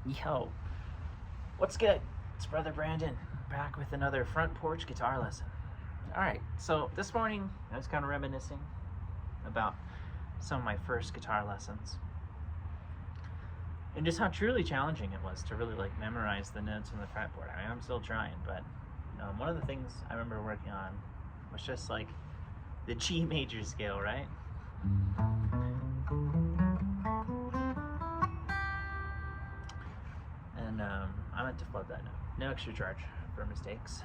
Yo, what's good? It's Brother Brandon, back with another front porch guitar lesson. Alright, so this morning I was kind of reminiscing about some of my first guitar lessons and just how truly challenging it was to really like memorize the notes on the fretboard. I mean, I'm still trying, but one of the things I remember working on was just like the G major scale, right? And I meant to flood that note. No extra charge for mistakes.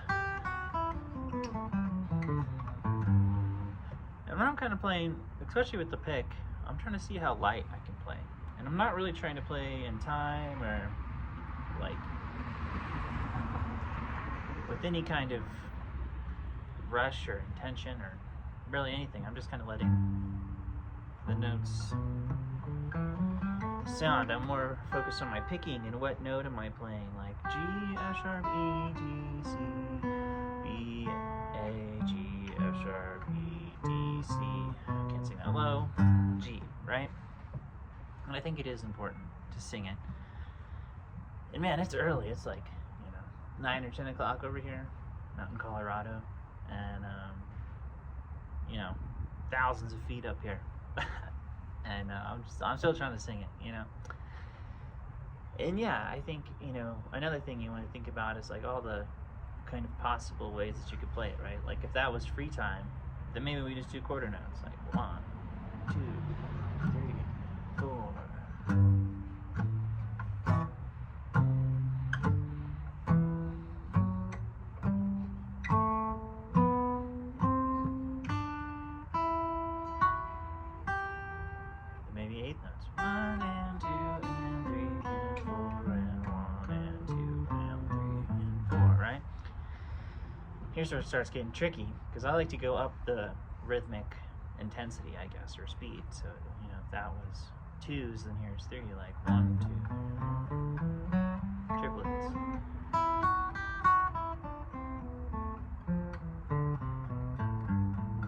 And when I'm kind of playing, especially with the pick, I'm trying to see how light I can play. And I'm not really trying to play in time or like with any kind of rush or intention or really anything. I'm just kind of letting the notes sound. I'm more focused on my picking and what note am I playing, like G, F sharp, E, G, C, B, A, G, F sharp, E, D, C. I can't sing that low. G, right? And I think it is important to sing it. And man, it's early. It's like 9 or 10 o'clock over here, out in Colorado, and thousands of feet up here. And I'm still trying to sing it, And yeah, I think, another thing you want to think about is like all the kind of possible ways that you could play it, right? Like if that was free time, then maybe we just do quarter notes, like 1, 2, 3, 4. Maybe 8 notes. 1 and 2 and 3 and 4 and 1 and 2 and 3 and 4, right? Here's where it starts getting tricky, because I like to go up the rhythmic intensity, I guess, or speed. So, if that was 2s, then here's 3, like 1, 2, triplets.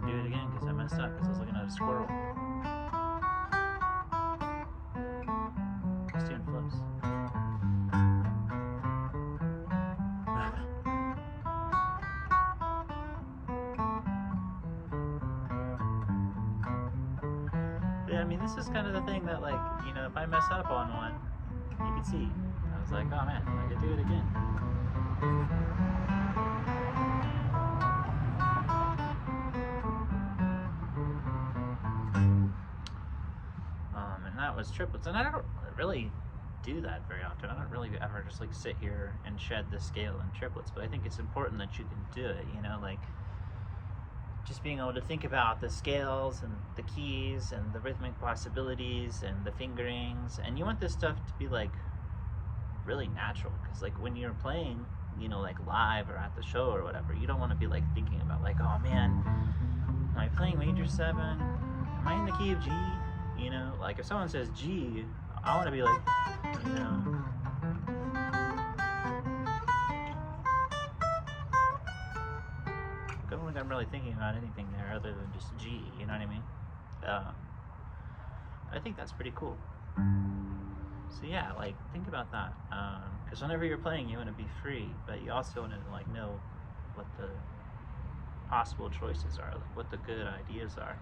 Do it again, because I messed up, because I was looking at a squirrel. Doing flips. Yeah, I mean, this is kind of the thing that, like, if I mess up on one, you can see. I was like, oh man, I could do it again. And that was triplets, and I don't really do that very often. I don't really ever just like sit here and shed the scale in triplets, but I think it's important that you can do it, like just being able to think about the scales and the keys and the rhythmic possibilities and the fingerings, and you want this stuff to be like really natural, because like when you're playing, like live or at the show or whatever, you don't want to be like thinking about like, oh man, am I playing major 7? Am I in the key of G? Like if someone says G, I want to be like, I don't think I'm really thinking about anything there other than just G, you know what I mean? I think that's pretty cool. So yeah, like think about that, because whenever you're playing, you want to be free, but you also want to like know what the possible choices are, like what the good ideas are.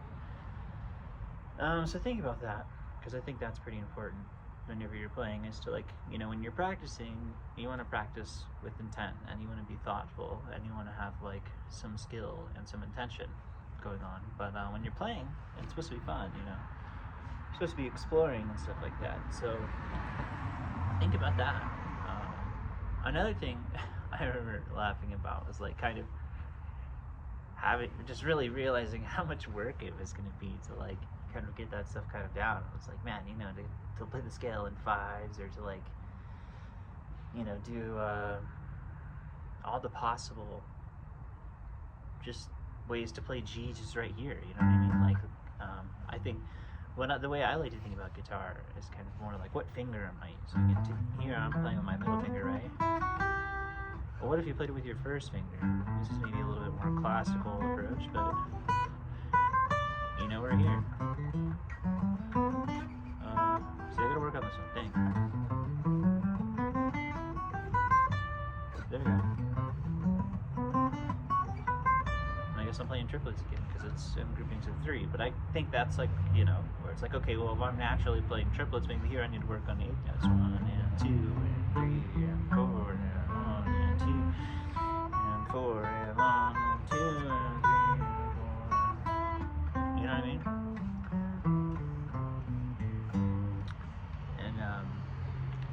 So think about that, because I think that's pretty important whenever you're playing, is to like, when you're practicing, you want to practice with intent, and you want to be thoughtful, and you want to have like some skill and some intention going on. But when you're playing, it's supposed to be fun, you're supposed to be exploring and stuff like that. So think about that. Another thing I remember laughing about was like kind of just really realizing how much work it was going to be to like kind of get that stuff kind of down. It was like, man, to play the scale in 5s, or to like, do all the possible just ways to play G just right here, you know what I mean? Like, I think the way I like to think about guitar is kind of more like, what finger am I using? Here I'm playing with my middle finger, right? Well, what if you played it with your first finger? This is maybe a little bit more classical approach, but we're here. So you gotta work on this one thing. notice I'm playing triplets again because it's in groupings of 3. But I think that's like, you know, where it's like, okay, well, if I'm naturally playing triplets, maybe here I need to work on 8 notes. 1 and 2 and 3 and 4 and 1 and 2 and 4 and 1 and 2 and 3 and 4. You know what I mean? And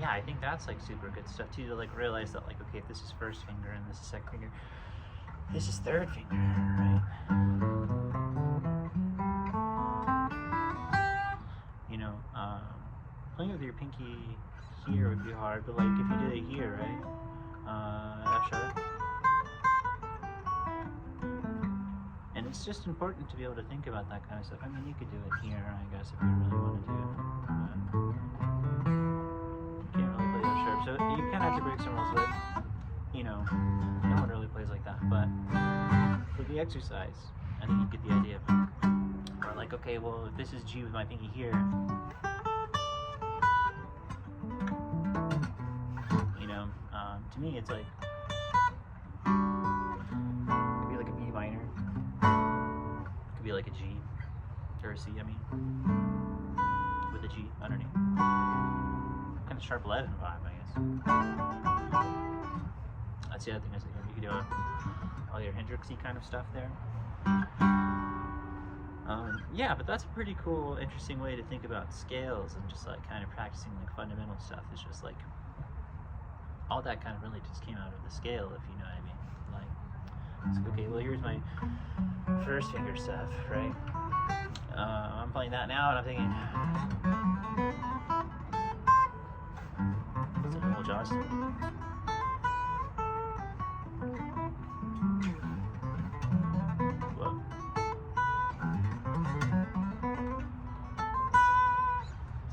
yeah, I think that's like super good stuff too, to like realize that like, okay, if this is first finger and this is second finger, this is third finger, right? You know, playing with your pinky here would be hard, but like if you did it here, right? F sharp. And it's just important to be able to think about that kind of stuff. I mean, you could do it here, I guess, if you really want to do it. You can't really play that sharp, so you kind of have to break some rules, but you know, no one really plays like that. But for the exercise, I think you get the idea of it. Or like, okay, well, if this is G with my pinky here, you know, to me, it's like, it could be like a B minor, it could be like a G, or a C, I mean, with a G underneath. Kind of sharp 11 vibe, I guess. That's the other thing I was thinking. You could do all your Hendrixy kind of stuff there. Yeah, but that's a pretty cool, interesting way to think about scales and just like kind of practicing like fundamental stuff. It's just like all that kind of really just came out of the scale, if you know what I mean. Like, it's like, okay, well, here's my first finger stuff, right? I'm playing that now, and I'm thinking, it's a little Johnston.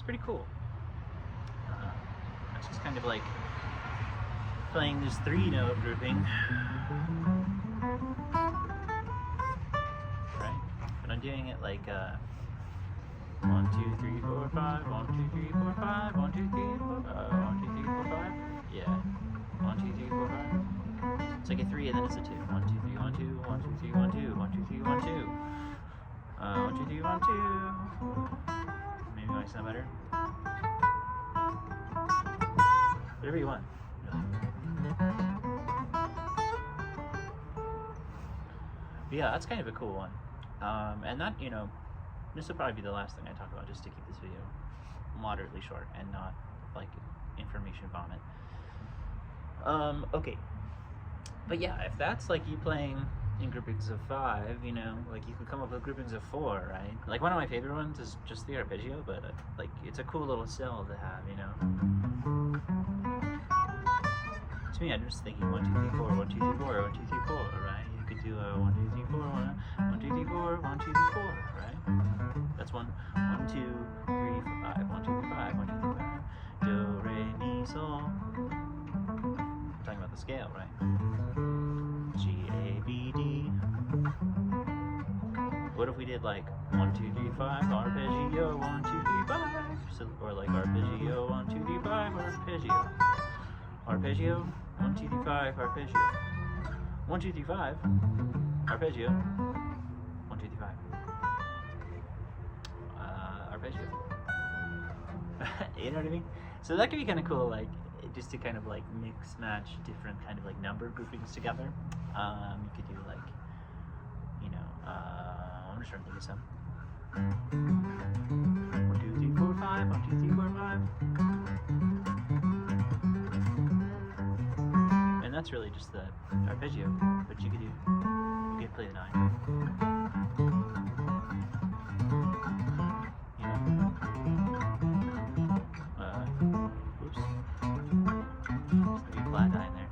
Pretty cool. It's just kind of like playing this 3-note grouping, right? But I'm doing it like 1, 2, 3, 4, 5, 1, 2, 3, 4, 5, 1, 2, 3, 4, 5, 1, 2, 3, 4, 5. Yeah. 1, 2, 3, 4, 5. It's like a 3 and then it's a 2. 1, 2, 3, 1, 2, 1, 2, 3, 1, 2, 1, 2, 3, 1, 2. 1, 2, 3, 1, 2. Maybe I sound better. Whatever you want, really. But yeah, that's kind of a cool one. And that, you know, this will probably be the last thing I talk about, just to keep this video moderately short and not like information vomit. Okay. But yeah, if that's like you playing in groupings of 5, you know, like you could come up with groupings of 4, right? Like one of my favorite ones is just the arpeggio, but like it's a cool little cell to have, you know. To me, I'm just thinking 1, 2, 3, 4, 1, 2, 3, 4, 1, 2, 3, 4, right? You could do a 1, 2, 3, 4, 1, 2, 3, 4, 1, 2, 3, 4, right? That's 1, 1, 2, 3, 4, 5, 1, 2, 3, 5, 1, 2, 3, 5. Do, re, mi, sol. I'm talking about the scale, right? G, A, B, D. What if we did like 1, 2, 3, 5, arpeggio, 1, 2, 3, 5, so, or like arpeggio, 1, 2, 3, 5, arpeggio, arpeggio, 1, 2, 3, 5, arpeggio, 1, 2, 3, 5, arpeggio, 1, 2, 3, 5, arpeggio. You know what I mean? So that could be kind of cool, like just to kind of like mix match different kind of like number groupings together. You could do like, you know, I'm just trying to think of some. 1, 2, 3, 4, 5, 1, 2, 3, 4, 5. And that's really just the arpeggio, but you could do, you could play the 9. You know? Oops. There's a flat 9 there.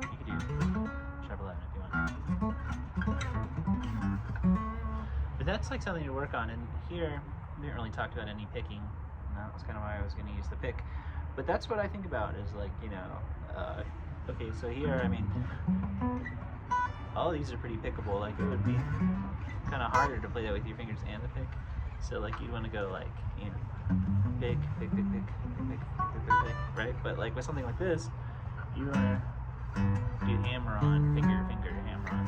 You could do sharp 11 if you want. But that's like something to work on, and here we didn't really talk about any picking. That was kind of why I was going to use the pick. But that's what I think about, is like, you know, okay, so here, I mean, all these are pretty pickable. Like, it would be kind of harder to play that with your fingers and the pick. So like, you'd want to go like, you know, pick, pick, pick, pick, pick, pick, pick, pick, pick, right? But like with something like this, you want to do hammer on, finger, finger, hammer on.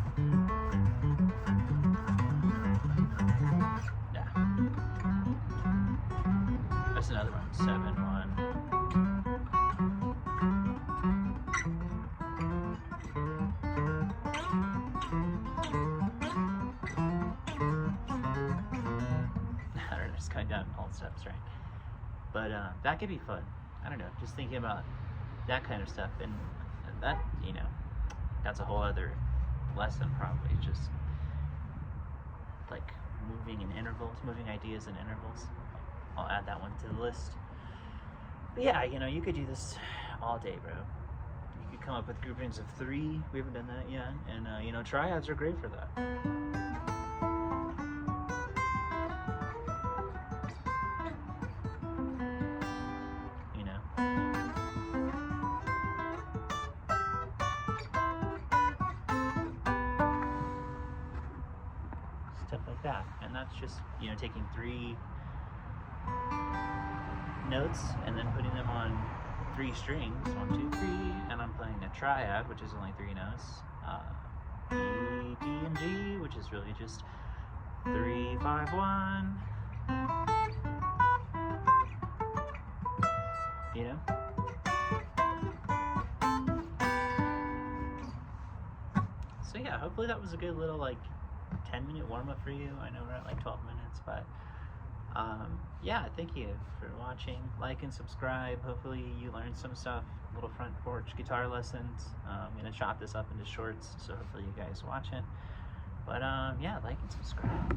steps, right? But that could be fun. I don't know, just thinking about that kind of stuff, and that, you know, that's a whole other lesson probably, just like moving in intervals, moving ideas in intervals. I'll add that one to the list. But yeah, you know, you could do this all day, bro. You could come up with groupings of 3. We haven't done that yet. And, you know, triads are great for that. You know? Stuff like that. And that's just, you know, taking 3 notes and then putting them on 3 strings, 1, 2, 3, and I'm playing a triad, which is only 3 notes, E, D, and G, which is really just 3, 5, 1, you know? So yeah, hopefully that was a good little like 10-minute warm-up for you. I know we're at like 12 minutes, but yeah, thank you for watching. Like and subscribe. Hopefully you learned some stuff. Little front porch guitar lessons. I'm gonna chop this up into shorts, so hopefully you guys watch it. But yeah, like and subscribe.